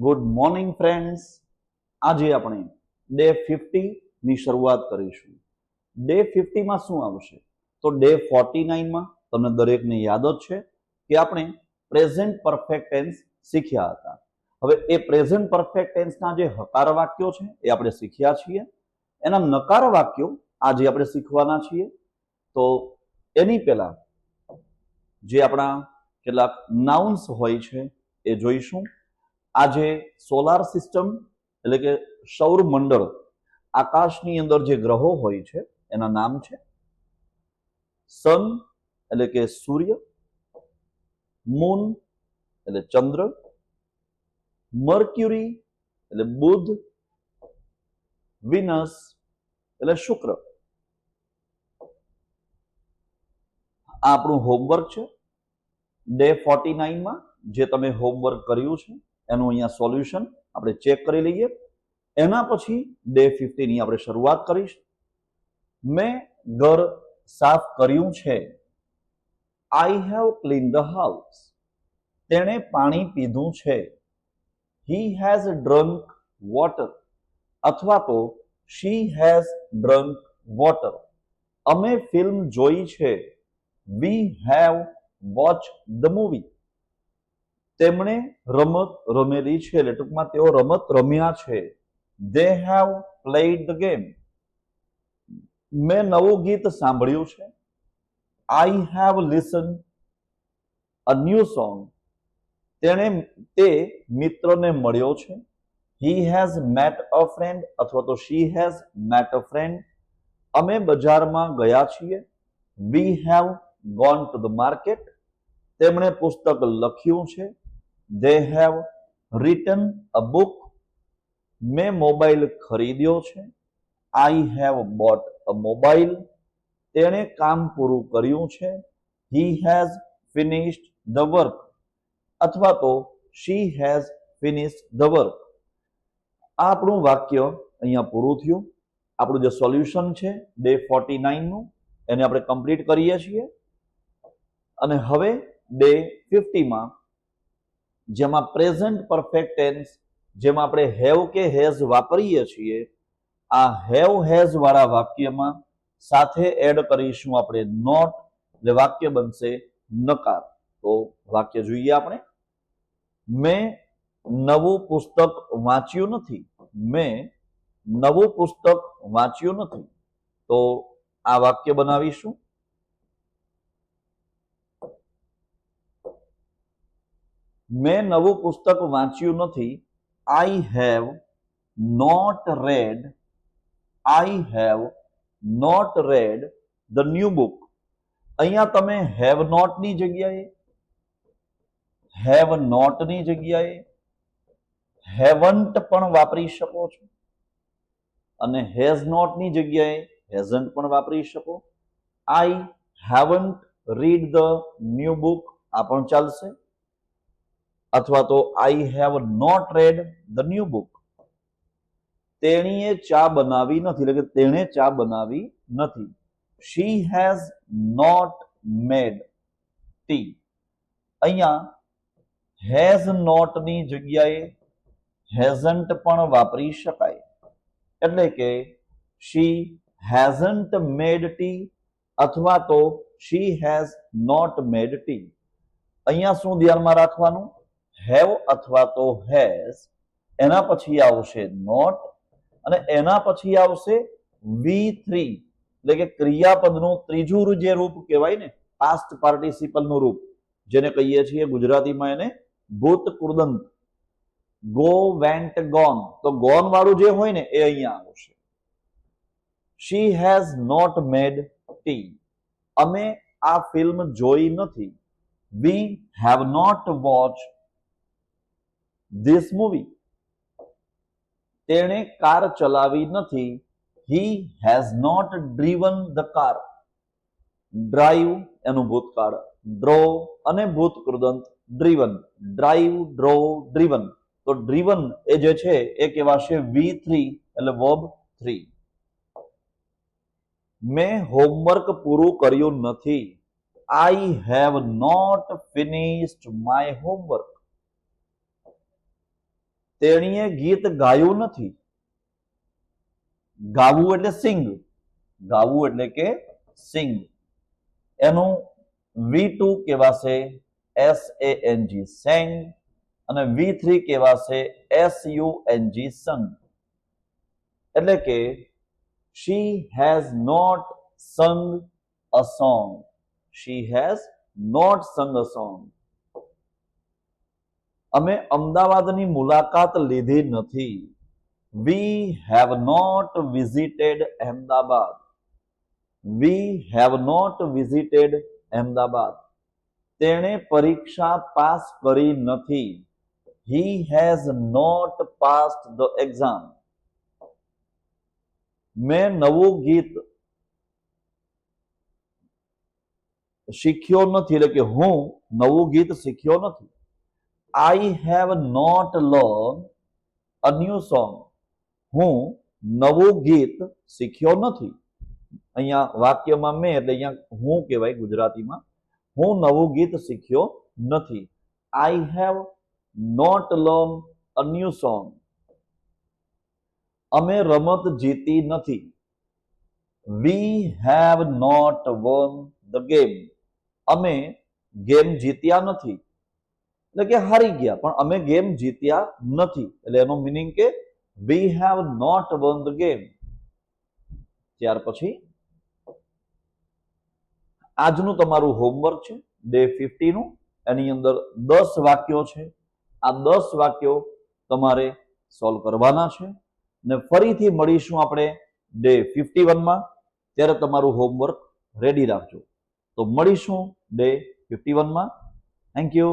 Good morning friends. આજે આપણે day 50 ની શરૂઆત કરીશું. ડે 50 માં શું આવશે? તો ડે 49 માં તમને દરેકને યાદ જ છે કે આપણે પ્રેઝન્ટ પરફેક્ટ ટેન્સ શીખ્યા હતા. હવે એ પ્રેઝન્ટ પરફેક્ટ ટેન્સના જે હકાર વાક્યો છે એ આપણે શીખ્યા છીએ. એના નકાર વાક્યો આજે આપણે શીખવાના છીએ. તો એની પહેલા જે આપણા કેટલાક નાઉન્સ હોય છે એ જોઈશું. આજે સોલાર સિસ્ટમ એટલે કે સૌર મંડળ, આકાશની અંદર જે ગ્રહો હોય છે એના નામ છે સન એટલે કે સૂર્ય, મૂન એટલે ચંદ્ર, મર્ક્યુરી એટલે બુધ, વિનસ એટલે શુક્ર. આ આપણું હોમવર્ક છે. ડે 49 માં જે તમે હોમવર્ક કર્યું છે એનું અહીંયા સોલ્યુશન આપણે ચેક કરી લઈએ. એના પછી ડે 50 ની આપણે શરૂઆત કરીશું. મેં ઘર સાફ કર્યું છે. I have clean the house. તેણે પાણી પીધું છે. હી હેઝ ડ્રંક વોટર અથવા તો શી હેઝ ડ્રંક વોટર. અમે ફિલ્મ જોઈ છે. We have watch the movie. તેમણે રમત રમેલી છે એટલે ટૂંકમાં તેઓ રમત રમ્યા છે. They have played the game. મેં નવું ગીત સાંભળ્યું છે. I have listened a new song. તે મિત્રને મળ્યો છે. He has met a friend અથવા તો she has met a friend. અમે બજારમાં ગયા છીએ. We have gone to the market. તેમણે પુસ્તક લખ્યું છે. They have written a book. મેં મોબાઈલ ખરીદ્યો છે. I have bought a mobile. તેણે કામ પૂરું કર્યું છે. He has finished the work અથવા તો she has finished the work. આ આપણું વાક્ય અહીંયા પૂરું થયું. આપણું જે સોલ્યુશન છે ડે 49 નું એને આપણે કમ્પ્લીટ કરીએ છીએ. અને હવે ડે 50 માં જેમાં પ્રેઝન્ટ પરફેક્ટ ટેન્સ જેમાં આપણે હેવ કે હેઝ વાપરીએ છીએ, આ હેવ હેઝ વાળા વાક્યમાં સાથે એડ કરીશું આપણે નોટ, એટલે વાક્ય બનશે નકાર. તો વાક્ય જોઈએ આપણે. મેં નવું પુસ્તક વાંચ્યું નથી. મેં નવું પુસ્તક વાંચ્યું નથી. તો આ વાક્ય બનાવીશું. મેં નવું પુસ્તક વાંચ્યું નથી. I have not read the new book. અહીંયા તમે have not ની જગ્યાએ haven't પણ વાપરી શકો છો અને has not ની જગ્યાએ hasn't પણ વાપરી શકો. I haven't read the new book આ પણ ચાલશે. અથવા તો I have not read the new book. તેણીએ ચા બનાવી નથી એટલે કે તેણે ચા બનાવી નથી. She has not made tea. અહીંયા has not ની જગ્યાએ hasn't પણ વાપરી શકાય. એટલે કે she hasn't made tea અથવા તો she has not made tea. અહીંયા શું ધ્યાનમાં રાખવાનું? હેવ અથવા તો હેઝ, એના પછી આવશે નોટ અને એના પછી આવશે V3 એટલે કે ક્રિયાપદનું ત્રીજું જે રૂપ કહેવાય ને, પાસ્ટ પાર્ટિસિપલનું રૂપ, જેને કહીએ છીએ ગુજરાતીમાં એને ભૂત કૃદંત. Go, went, gone. તો ગોન વાળું જે હોય ને એ અહીંયા આવશે. She has not made tea. અમે આ ફિલ્મ જોઈ નથી. We have not watched this movie. તેણે કાર ચલાવી નથી. He has not driven the car. Drive એનું ભૂતકાળ, ડ્રો અને ભૂત કૃદંત ડ્રીવન. Drive, draw, driven. તો ડ્રીવન એ જે છે એ કહેવાશે V3 એટલે વર્બ 3. મેં હોમવર્ક પૂરું કર્યું નથી. I have not finished my homework. તેણીએ ગીત ગાયું નથી. ગાવું એટલે સિંગ, ગાવું એટલે કે સિંગ. એનું V2 કહેવાશે SANG sang અને V3 કહેવાશે SUNG sung. એટલે કે she has not sung a song. She has not sung a song. અમે અમદાવાદની મુલાકાત લીધી નથી. We have not visited Ahmedabad. We have not visited Ahmedabad. તેણે પરીક્ષા પાસ કરી નથી. He has not passed the exam. મેં નવું ગીત શીખ્યો નથી, એટલે કે હું નવું ગીત શીખ્યો નથી. I have not learned a new song. હું નવું ગીત શીખ્યો નથી. અહીંયા વાક્યમાં મેં એટલે અહીંયા હું કહેવાય ગુજરાતીમાં. હું નવું ગીત શીખ્યો નથી. I have not learned a new song. અમે રમત જીતી નથી. We have not won the game. અમે ગેમ જીત્યા નથી, એટલે કે હારી ગયા, પણ અમે ગેમ જીત્યા નથી. એટલે એનો મિનિંગ કે we have not won the game. ત્યાર પછી આજનું તમારું હોમવર્ક છે ડે 50 નું. એની અંદર 10 વાક્યો છે. આ 10 વાક્યો તમારે સોલ્વ કરવાના છે ને ફરીથી મળીશું આપણે ડે 51માં. ત્યારે તમારું હોમવર્ક રેડી રાખજો. તો મળીશું ડે 51માં. Thank you.